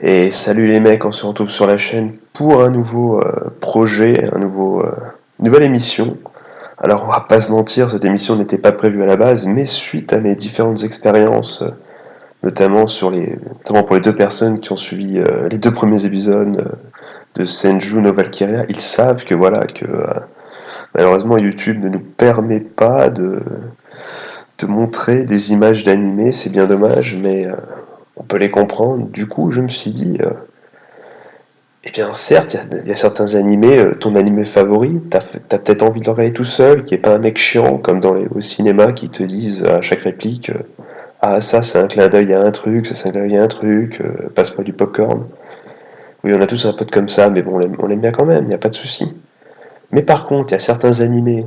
Et salut les mecs, on se retrouve sur la chaîne pour un nouveau projet, nouvelle émission. Alors on va pas se mentir, cette émission n'était pas prévue à la base, mais suite à mes différentes expériences, notamment pour les deux personnes qui ont suivi les deux premiers épisodes de Senju no Valkyria, ils savent que malheureusement YouTube ne nous permet pas de montrer des images d'animés, c'est bien dommage, mais on peut les comprendre. Du coup, je me suis dit, eh bien certes, il y a certains animés, ton animé favori, t'as peut-être envie de le regarder tout seul, qui est pas un mec chiant comme au cinéma qui te disent à chaque réplique ah ça c'est un clin d'œil à un truc, ça c'est un clin d'œil à un truc, passe-moi du popcorn. Oui, on a tous un pote comme ça, mais bon, on l'aime bien quand même, il n'y a pas de souci. Mais par contre, il y a certains animés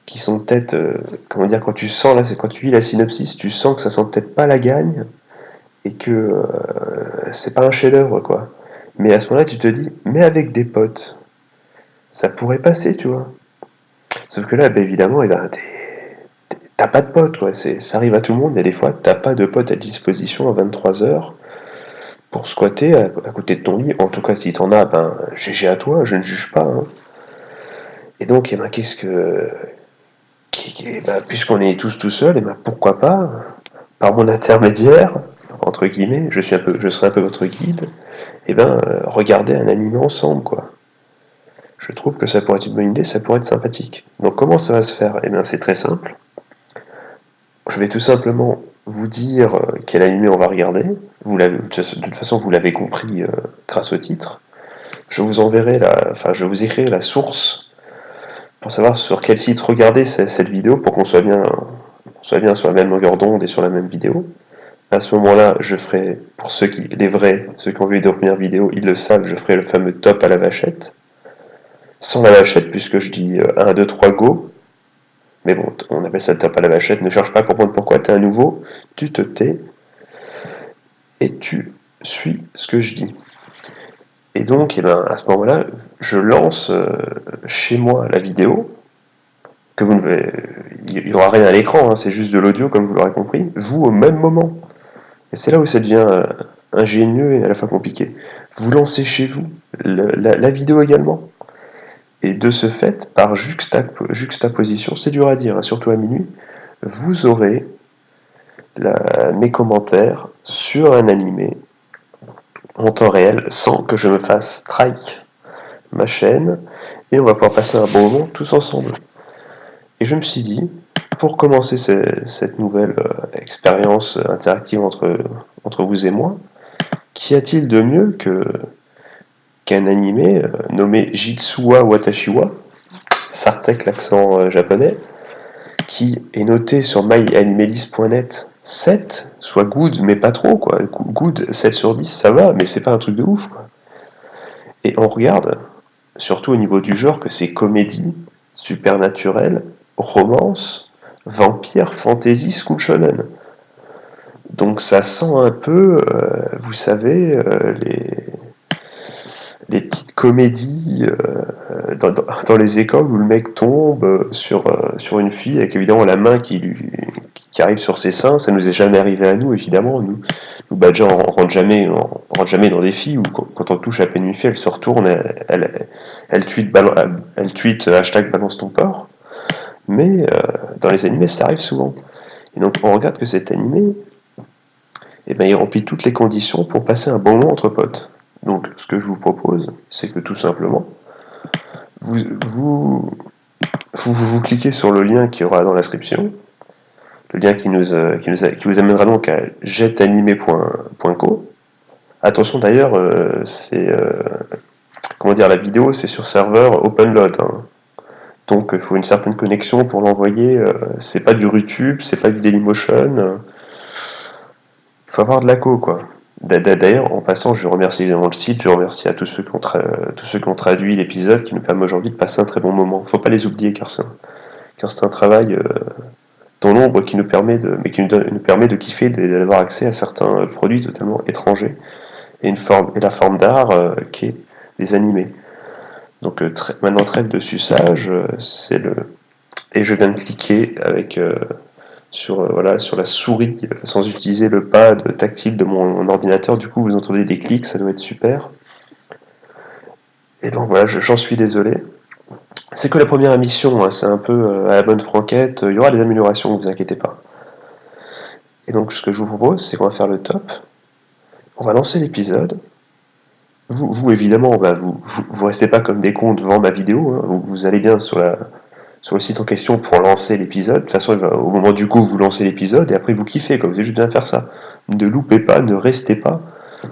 qui sont peut-être, comment dire, quand tu sens, là, c'est quand tu lis la synopsis, tu sens que ça sent peut-être pas la gagne, et que c'est pas un chef-d'œuvre, quoi. Mais à ce moment-là, tu te dis, mais avec des potes, ça pourrait passer, tu vois. Sauf que là, bah, évidemment, t'as pas de potes, quoi. Ça arrive à tout le monde, et des fois, t'as pas de potes à disposition à 23 h pour squatter à côté de ton lit. En tout cas, si t'en as, ben, GG à toi, je ne juge pas, hein. Et donc, eh ben, puisqu'on est tous tout seuls, et ben, pourquoi pas, par mon intermédiaire, entre guillemets, je serai un peu votre guide, et ben, regarder un anime ensemble, quoi. Je trouve que ça pourrait être une bonne idée, ça pourrait être sympathique. Donc comment ça va se faire? Eh bien c'est très simple. Je vais tout simplement vous dire quel animé on va regarder. De toute façon, vous l'avez compris grâce au titre. Je vous écrirai la source pour savoir sur quel site regarder cette vidéo pour qu'on soit bien sur la même longueur d'onde et sur la même vidéo. À ce moment-là, je ferai, pour ceux qui ont vu les deux premières vidéos, ils le savent, je ferai le fameux top à la vachette. Sans la vachette, puisque je dis 1, 2, 3, go. Mais bon, on appelle ça le top à la vachette. Ne cherche pas à comprendre pourquoi. T'es un nouveau, tu te tais et tu suis ce que je dis. Et donc, eh ben, à ce moment-là, je lance chez moi la vidéo. Il n'y aura rien à l'écran, hein, c'est juste de l'audio, comme vous l'aurez compris. Vous, au même moment. Et c'est là où ça devient ingénieux et à la fois compliqué. Vous lancez chez vous la vidéo également. Et de ce fait, par juxtaposition, c'est dur à dire, hein, surtout à minuit, vous aurez mes commentaires sur un animé en temps réel sans que je me fasse strike ma chaîne et on va pouvoir passer un bon moment tous ensemble. Et je me suis dit, pour commencer cette nouvelle expérience interactive entre vous et moi, qu'y a-t-il de mieux qu'un animé nommé Jitsuwa Watashiwa, Sartek l'accent japonais, qui est noté sur myanimelist.net 7, soit good, mais pas trop, quoi. Good, 7 sur 10, ça va, mais c'est pas un truc de ouf, quoi. Et on regarde, surtout au niveau du genre, que c'est comédie, supernatural, romance, vampire, fantasy, school shonen. Donc ça sent un peu, vous savez, les petites comédies dans les écoles où le mec tombe sur une fille avec évidemment la main qui arrive sur ses seins. Ça nous est jamais arrivé à nous, évidemment. Nous Badger, on rentre jamais dans des filles où quand on touche à peine une fille, elle se retourne, elle tweet hashtag balance ton porc. Mais dans les animés, ça arrive souvent. Et donc on regarde que cet animé, eh ben, il remplit toutes les conditions pour passer un bon moment entre potes. Donc ce que je vous propose, c'est que tout simplement, vous cliquez sur le lien qui aura dans l'inscription, le lien qui vous amènera donc à jetanimé.co. Attention d'ailleurs, la vidéo c'est sur serveur OpenLoad, hein. Donc il faut une certaine connexion pour l'envoyer, c'est pas du RuTube, c'est pas du Dailymotion, il faut avoir de la co, quoi. D'ailleurs, en passant, je remercie évidemment le site, je remercie à tous ceux qui ont traduit l'épisode, qui nous permet aujourd'hui de passer un très bon moment. Faut pas les oublier, car c'est un travail dans l'ombre qui nous permet nous permet de kiffer, d'avoir accès à certains produits totalement étrangers, et la forme d'art qui est les animés. Donc maintenant, trêve de suçage, et je viens de cliquer voilà, sur la souris, sans utiliser le pad tactile de mon ordinateur. Du coup, vous entendez des clics, ça doit être super. Et donc voilà, j'en suis désolé. C'est que la première émission, hein, c'est un peu à la bonne franquette. Il y aura des améliorations, ne vous inquiétez pas. Et donc, ce que je vous propose, c'est qu'on va faire le top. On va lancer l'épisode. Vous évidemment, vous restez pas comme des cons devant ma vidéo. Hein. Vous allez bien sur le site en question pour lancer l'épisode. De toute façon, au moment du coup, vous lancez l'épisode et après vous kiffez. Vous avez juste bien faire ça. Ne loupez pas, ne restez pas.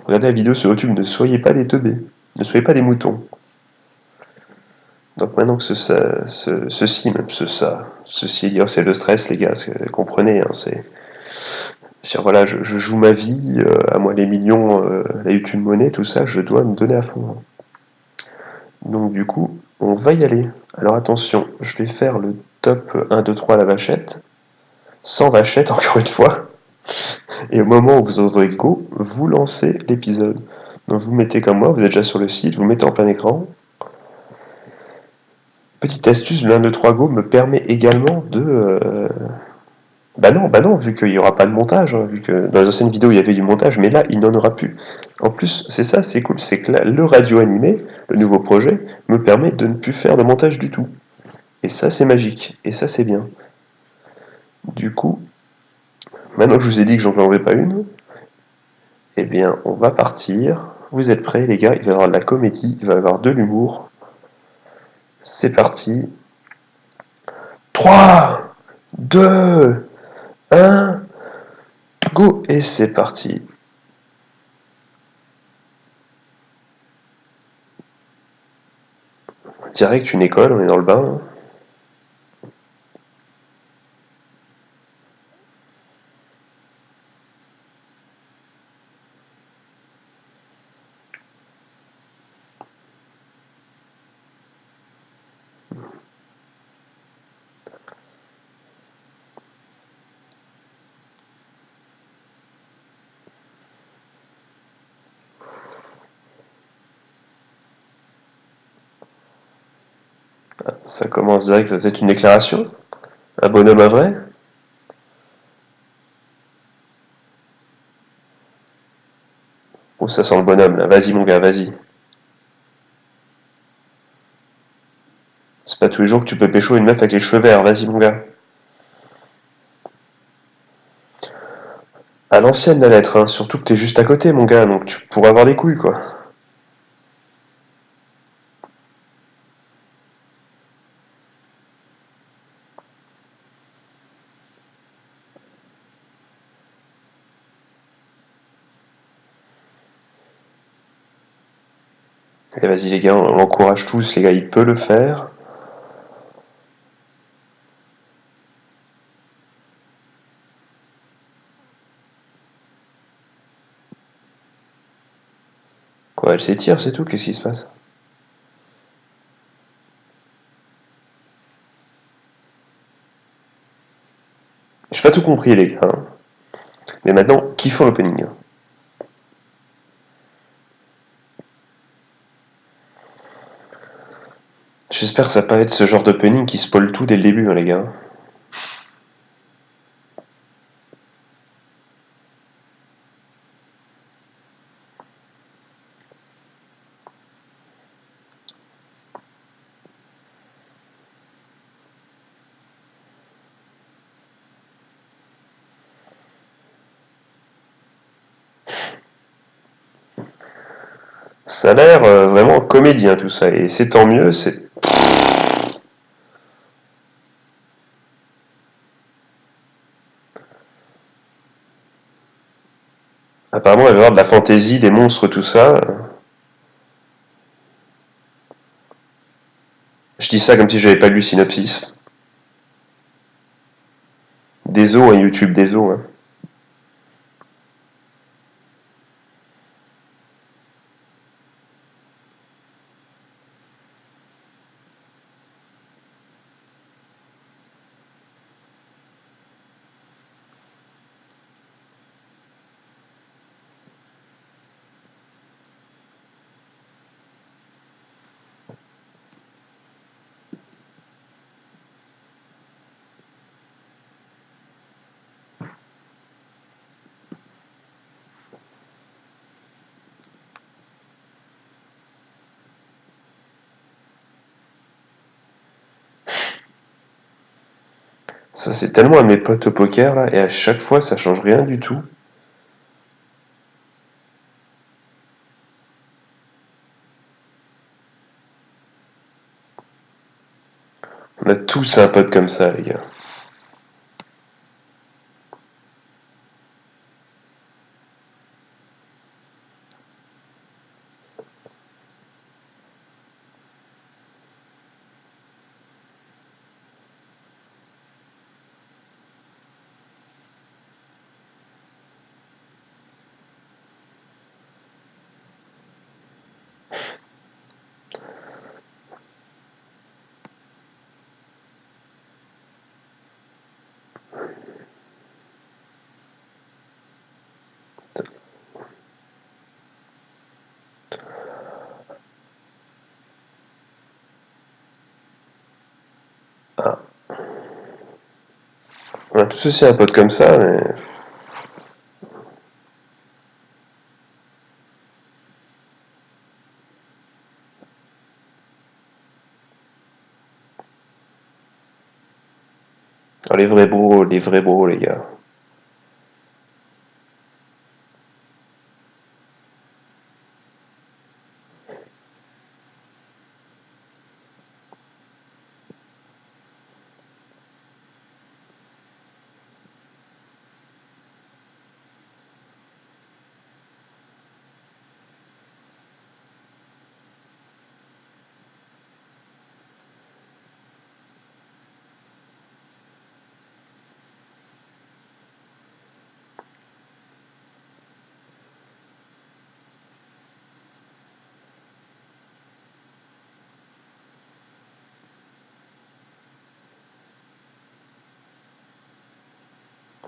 Regardez la vidéo sur YouTube. Ne soyez pas des teubés. Ne soyez pas des moutons. Donc maintenant que ceci est dit, c'est le stress, les gars. Comprenez, hein, c'est. Voilà, je joue ma vie, à moi les millions, la YouTube monnaie, tout ça, je dois me donner à fond. Donc du coup, on va y aller. Alors attention, je vais faire le top 1, 2, 3 à la vachette, sans vachette encore une fois, et au moment où vous entendrez go, vous lancez l'épisode. Donc vous mettez comme moi, vous êtes déjà sur le site, vous mettez en plein écran. Petite astuce, le 1, 2, 3 go me permet également de... Bah non, vu qu'il n'y aura pas de montage, hein, vu que dans les anciennes vidéos il y avait du montage, mais là il n'en aura plus. En plus, c'est ça, c'est cool, c'est que là, le radio animé, le nouveau projet, me permet de ne plus faire de montage du tout. Et ça c'est magique, et ça c'est bien. Du coup, maintenant que je vous ai dit que j'en prendrai pas une, eh bien on va partir. Vous êtes prêts les gars, il va y avoir de la comédie, il va y avoir de l'humour. C'est parti. 3, 2, 1, go. Et c'est parti. Direct une école, on est dans le bain. Ça commence direct, peut-être une déclaration. Un bonhomme à vrai. Oh, ça sent le bonhomme là. Vas-y mon gars, vas-y. C'est pas tous les jours que tu peux pécho une meuf avec les cheveux verts. Vas-y mon gars. À l'ancienne la lettre, hein. Surtout que t'es juste à côté mon gars, donc tu pourrais avoir des couilles quoi. Et vas-y les gars, on l'encourage tous, les gars, il peut le faire. Quoi, elle s'étire, c'est tout, qu'est-ce qui se passe? J'ai pas tout compris les gars. Hein. Mais maintenant, kiffons l'opening. J'espère que ça va pas être ce genre d'opening qui spoil tout dès le début, hein, les gars. Ça a l'air vraiment comédien tout ça, et c'est tant mieux, c'est... Apparemment, il va y avoir de la fantaisie, des monstres, tout ça. Je dis ça comme si j'avais pas lu le synopsis. Désolé, hein, YouTube, désolé. Hein. Ça, c'est tellement à mes potes au poker, là, et à chaque fois, ça change rien du tout. On a tous un pote comme ça, les gars. Ah. On a tous aussi un pote comme ça, mais... Ah, les vrais bros, les gars.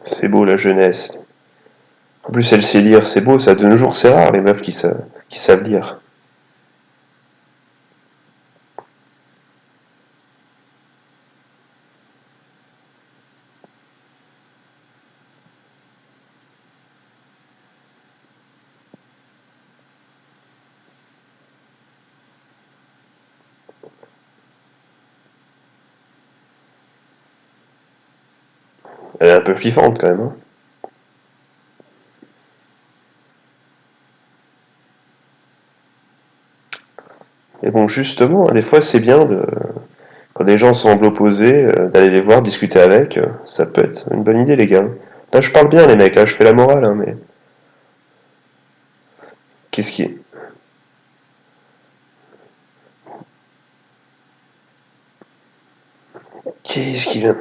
C'est beau, la jeunesse. En plus, elle sait lire, c'est beau, ça. De nos jours, c'est rare, les meufs qui savent lire. Elle est un peu flippante, quand même, hein. Et bon, justement, des fois, c'est bien de... Quand des gens semblent opposés, d'aller les voir, discuter avec, ça peut être une bonne idée, les gars. Là, je parle bien, les mecs, là, je fais la morale, hein, mais... Qu'est-ce qui est... Qu'est-ce qui vient...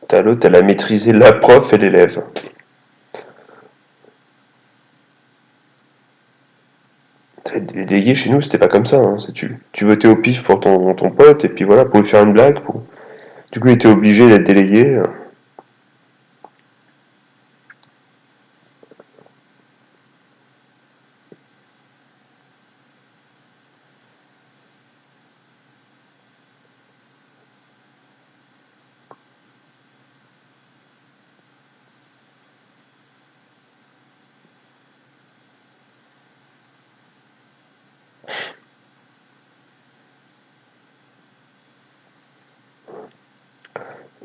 T'as l'autre, elle a maîtrisé la prof et l'élève. Les délégués chez nous, c'était pas comme ça, hein. Tu votais au pif pour ton pote, et puis voilà, pour lui faire une blague. Du coup, il était obligé d'être délégué.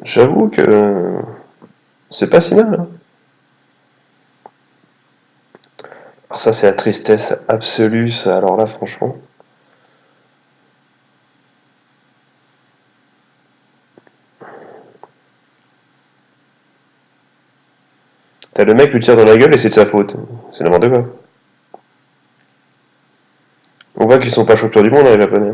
J'avoue que c'est pas si mal, hein. Alors ça, c'est la tristesse absolue, ça. Alors là, franchement. T'as le mec lui tire dans la gueule et c'est de sa faute. C'est n'importe quoi. On voit qu'ils sont pas champions du monde, hein, les Japonais.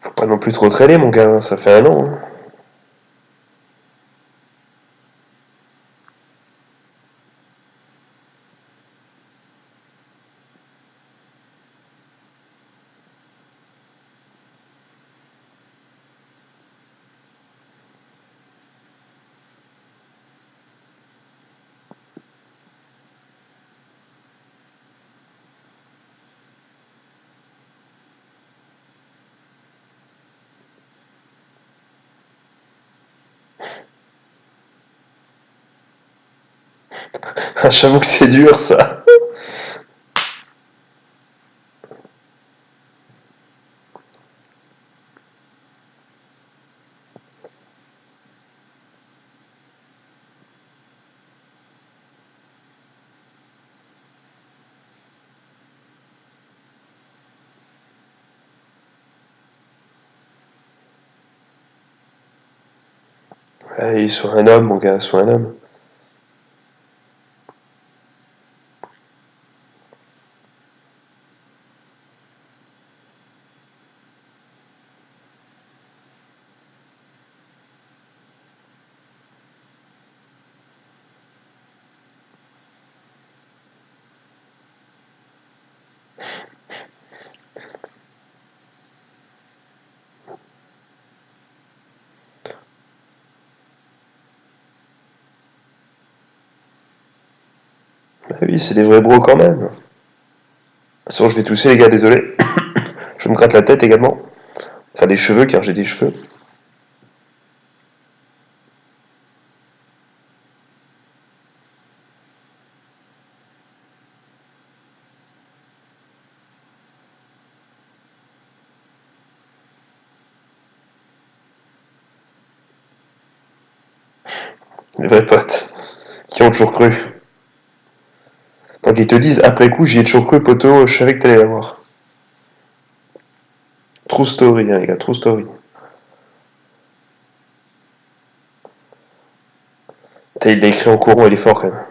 Faut pas non plus trop traîner, mon gars, hein, ça fait un an, hein. J'avoue que c'est dur, ça. Allez, sois un homme, mon gars, sois un homme. Bah oui, c'est des vrais bros quand même. De toute façon, je vais tousser, les gars, désolé. Je me gratte la tête également. Enfin, les cheveux, car j'ai des cheveux. Les vrais potes. Qui ont toujours cru. Donc ils te disent, après coup, j'y ai toujours cru, poteau, je savais que t'allais l'avoir. True story, hein, les gars, true story. Il l'a écrit en courant, il est fort quand même.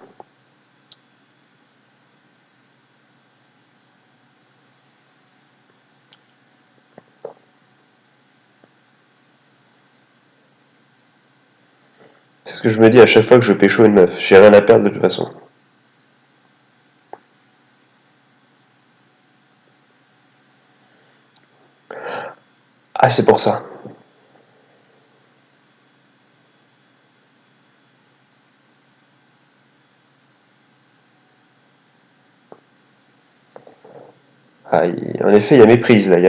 C'est ce que je me dis à chaque fois que je pécho une meuf. J'ai rien à perdre de toute façon. Ah, c'est pour ça. Ah, en effet, il y a méprise là, il y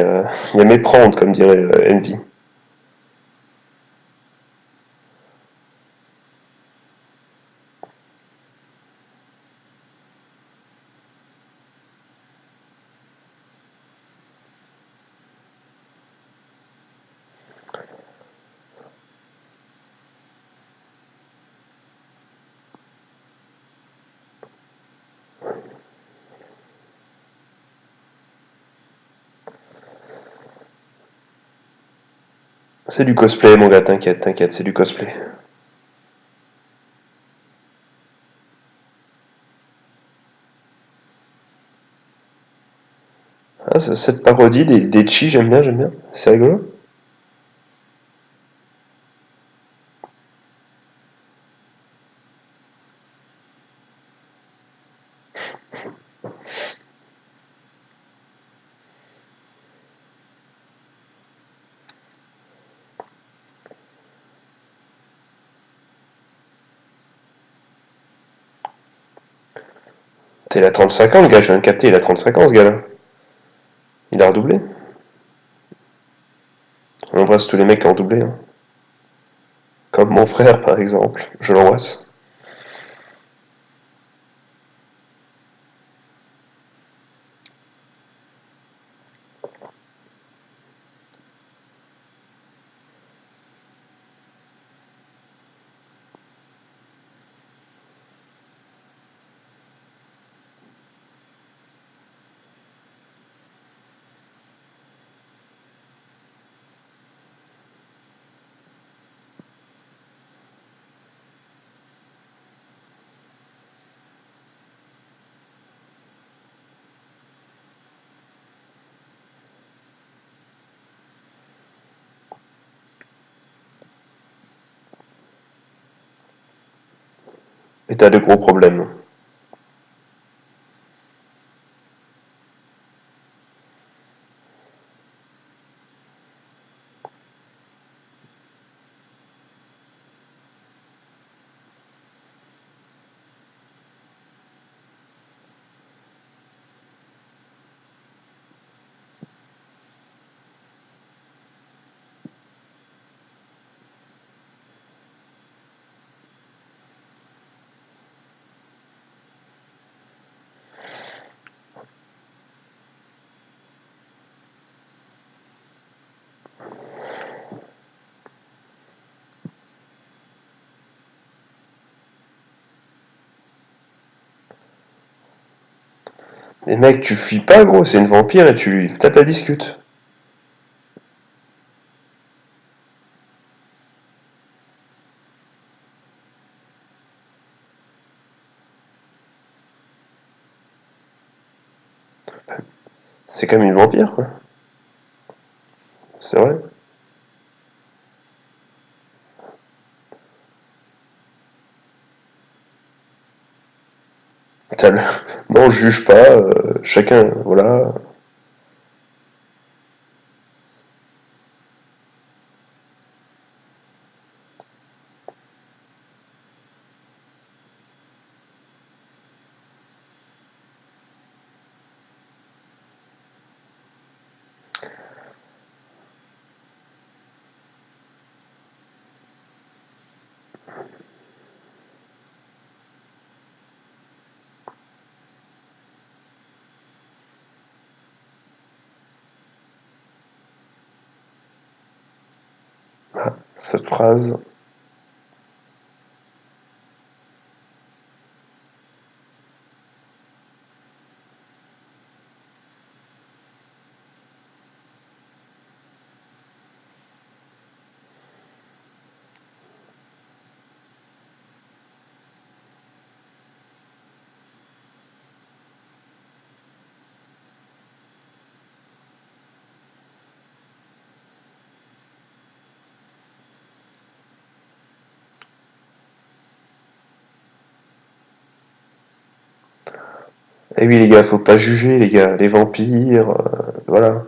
a méprendre, comme dirait Envy. C'est du cosplay, mon gars, t'inquiète, t'inquiète, c'est du cosplay. Ah, cette parodie des chi, j'aime bien, j'aime bien. C'est rigolo. Il a 35 ans, le gars, je viens de capter, il a 35 ans, ce gars-là. Il a redoublé. On embrasse tous les mecs qui ont redoublé, hein. Comme mon frère, par exemple. Je l'embrasse. Et t'as de gros problèmes. Mais mec, tu fuis pas, gros, c'est une vampire et tu lui tapes la discute. C'est comme une vampire, quoi. C'est vrai. T'as le... Non, je juge pas, chacun, voilà. Ah, cette phrase. Eh oui, les gars, faut pas juger, les gars. Les vampires, voilà.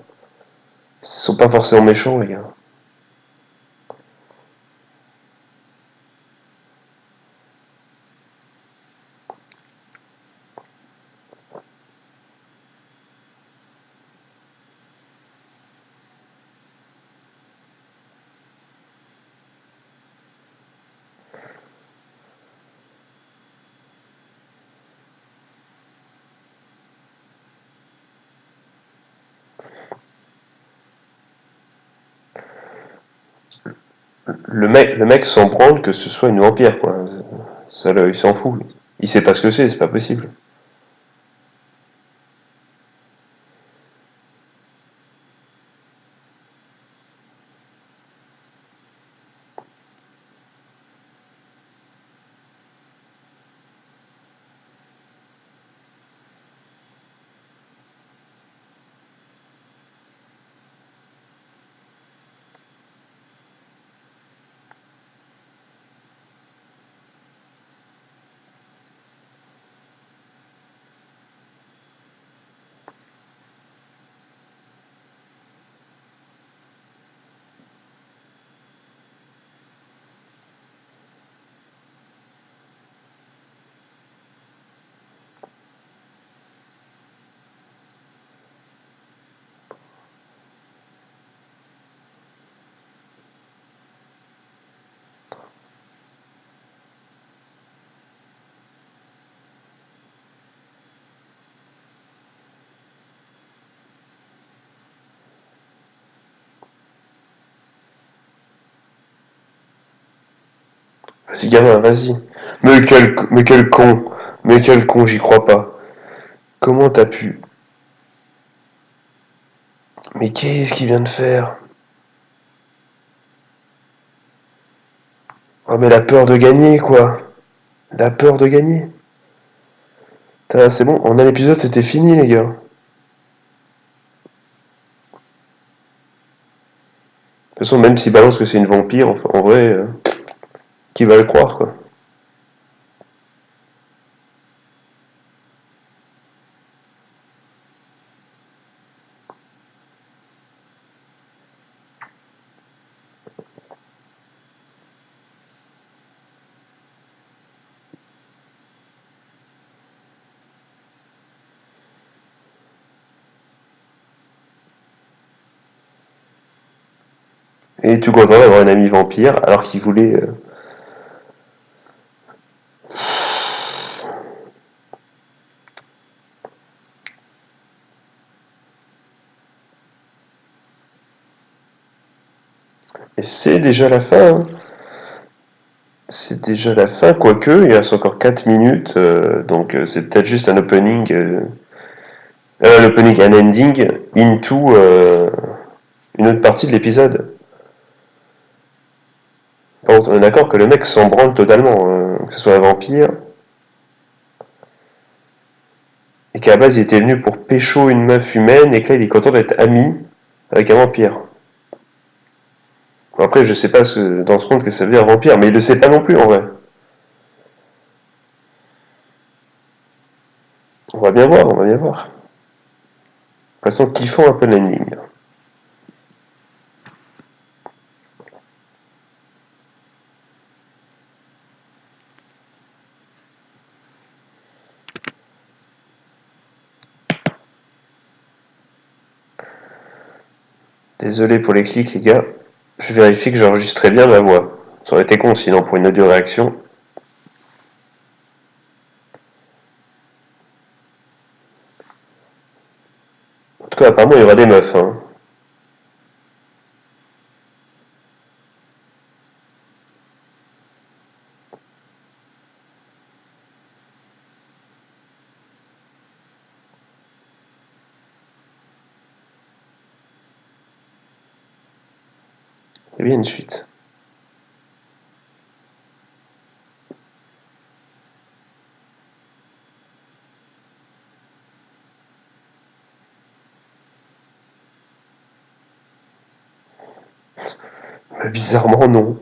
Ils sont pas forcément méchants, les gars. Le mec s'en branle que ce soit une vampire, quoi. Ça, il s'en fout. Il sait pas ce que c'est pas possible. Vas-y, gamin, vas-y. Mais quel con. Mais quel con, j'y crois pas. Comment t'as pu... Mais qu'est-ce qu'il vient de faire? Oh, mais la peur de gagner, quoi. La peur de gagner. C'est bon, en un épisode, c'était fini, les gars. De toute façon, même s'il balance que c'est une vampire, enfin, en vrai, qui va le croire, quoi. Et tout content d'avoir un ami vampire, alors qu'il voulait... Et c'est déjà la fin, hein. C'est déjà la fin, quoique, il reste encore 4 minutes, donc c'est peut-être juste un opening... l'opening, un ending into une autre partie de l'épisode. Par contre, on est d'accord que le mec s'en branle totalement, que ce soit un vampire, et qu'à la base il était venu pour pécho une meuf humaine, et que là il est content d'être ami avec un vampire. Bon, après, je sais pas dans ce monde que ça veut dire un vampire, mais il le sait pas non plus en vrai. On va bien voir, on va bien voir. De toute façon, kiffons un peu l'ending. Désolé pour les clics, les gars. Je vérifie que j'enregistrais bien ma voix. Ça aurait été con sinon pour une audio réaction. En tout cas, apparemment, il y aura des meufs. Hein. Il y a bien une suite. Mais bizarrement, non.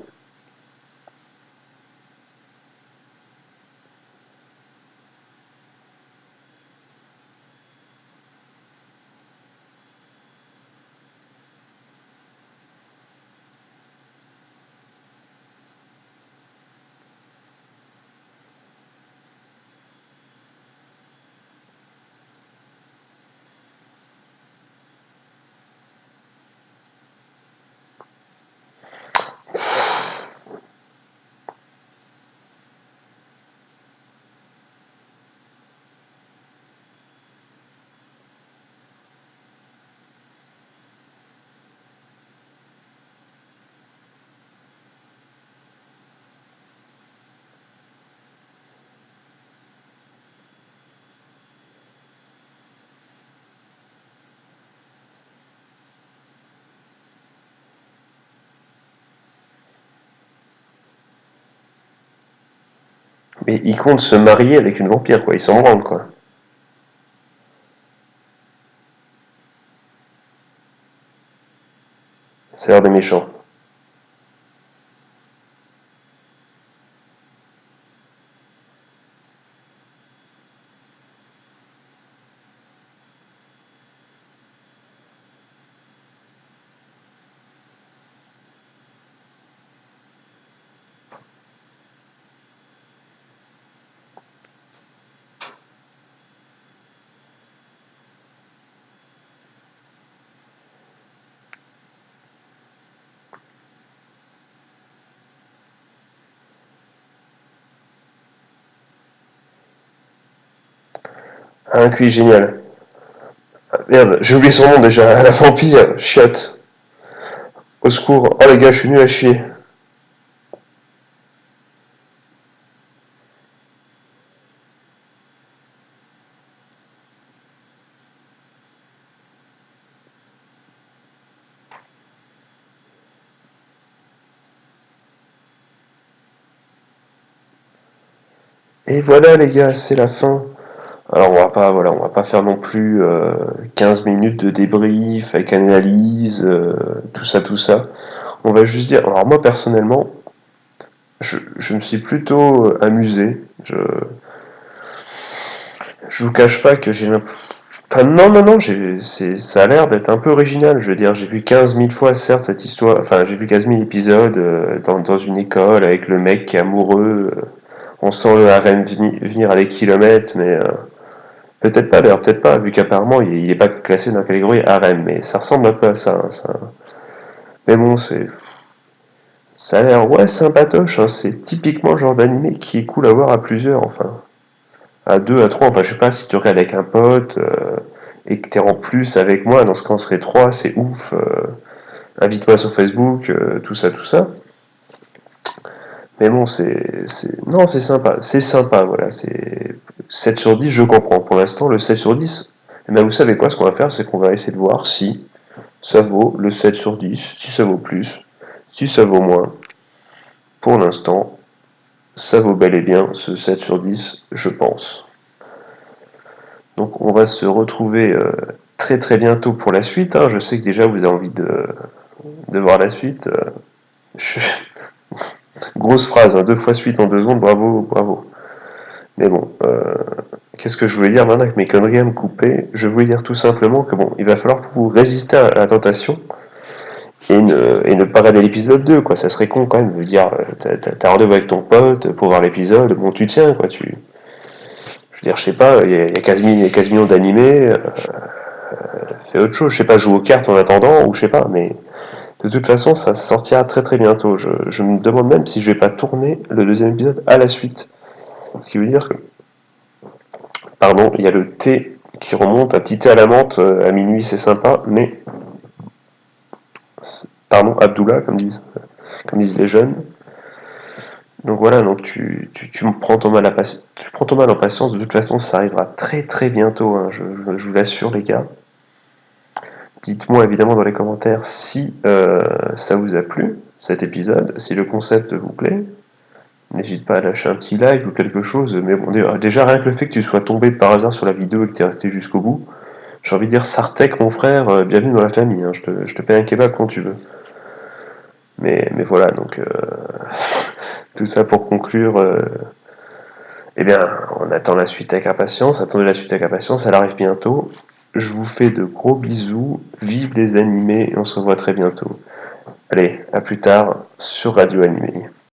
Mais il compte se marier avec une vampire, quoi. Il s'en branle, quoi. C'est l'air des méchants. Ah, un QI génial. Ah, merde, j'ai oublié son nom déjà. La vampire, chiotte. Au secours. Oh les gars, je suis nul à chier. Et voilà les gars, c'est la fin. Alors on va pas faire non plus 15 minutes de débrief avec analyse, tout ça, tout ça. On va juste dire. Alors moi personnellement, je me suis plutôt amusé. Je vous cache pas que j'ai l'impression. Enfin non, ça a l'air d'être un peu original. Je veux dire, j'ai vu 15 000 fois certes cette histoire. Enfin j'ai vu 15 000 épisodes dans une école avec le mec qui est amoureux. On sent le harem venir à des kilomètres, mais peut-être pas, d'ailleurs, peut-être pas, vu qu'apparemment il est pas classé dans la catégorie harem, mais ça ressemble un peu à ça. Hein, ça. Mais bon, c'est. Ça a l'air, ouais, sympatoche, hein. C'est typiquement le genre d'animé qui est cool à voir à plusieurs, enfin. À deux, à trois, enfin, je sais pas, si tu regardes avec un pote et que t'es en plus avec moi, dans ce cas, on serait trois, c'est ouf. Invite-moi sur Facebook, tout ça, tout ça. Mais bon, non, c'est sympa, voilà. C'est 7 sur 10, je comprends. Pour l'instant, le 7 sur 10, eh ben, vous savez quoi, ce qu'on va faire, c'est qu'on va essayer de voir si ça vaut le 7 sur 10, si ça vaut plus, si ça vaut moins. Pour l'instant, ça vaut bel et bien ce 7 sur 10, je pense. Donc on va se retrouver très très bientôt pour la suite, hein. Je sais que déjà vous avez envie de voir la suite. Je... Grosse phrase, hein, 2 fois suite en 2 secondes, bravo, bravo. Mais bon, qu'est-ce que je voulais dire maintenant avec mes conneries à me couper? Je voulais dire tout simplement que bon, il va falloir que vous résister à la tentation et ne pas regarder l'épisode 2, quoi. Ça serait con quand même de dire, t'as rendez-vous avec ton pote pour voir l'épisode, bon tu tiens, quoi. Je veux dire, je sais pas, il y a 15 millions d'animés, fais autre chose, je sais pas, joue aux cartes en attendant, ou je sais pas, mais de toute façon, ça sortira très très bientôt. Je me demande même si je vais pas tourner le deuxième épisode à la suite. Ce qui veut dire que, pardon, il y a le thé qui remonte, un petit thé à la menthe à minuit, c'est sympa, mais, pardon, Abdullah, comme disent les jeunes. Donc voilà, donc tu me prends tu prends ton mal en patience, de toute façon ça arrivera très très bientôt, hein, je vous l'assure les gars. Dites-moi évidemment dans les commentaires si ça vous a plu, cet épisode, si le concept vous plaît. N'hésite pas à lâcher un petit like ou quelque chose, mais bon, déjà rien que le fait que tu sois tombé par hasard sur la vidéo et que tu es resté jusqu'au bout, j'ai envie de dire Sartek mon frère, bienvenue dans la famille, hein, je te paye un kebab quand tu veux. Mais voilà, donc tout ça pour conclure, eh bien, on attend la suite avec impatience, attendez la suite avec impatience, elle arrive bientôt. Je vous fais de gros bisous, vive les animés et on se revoit très bientôt. Allez, à plus tard sur Radio Animé.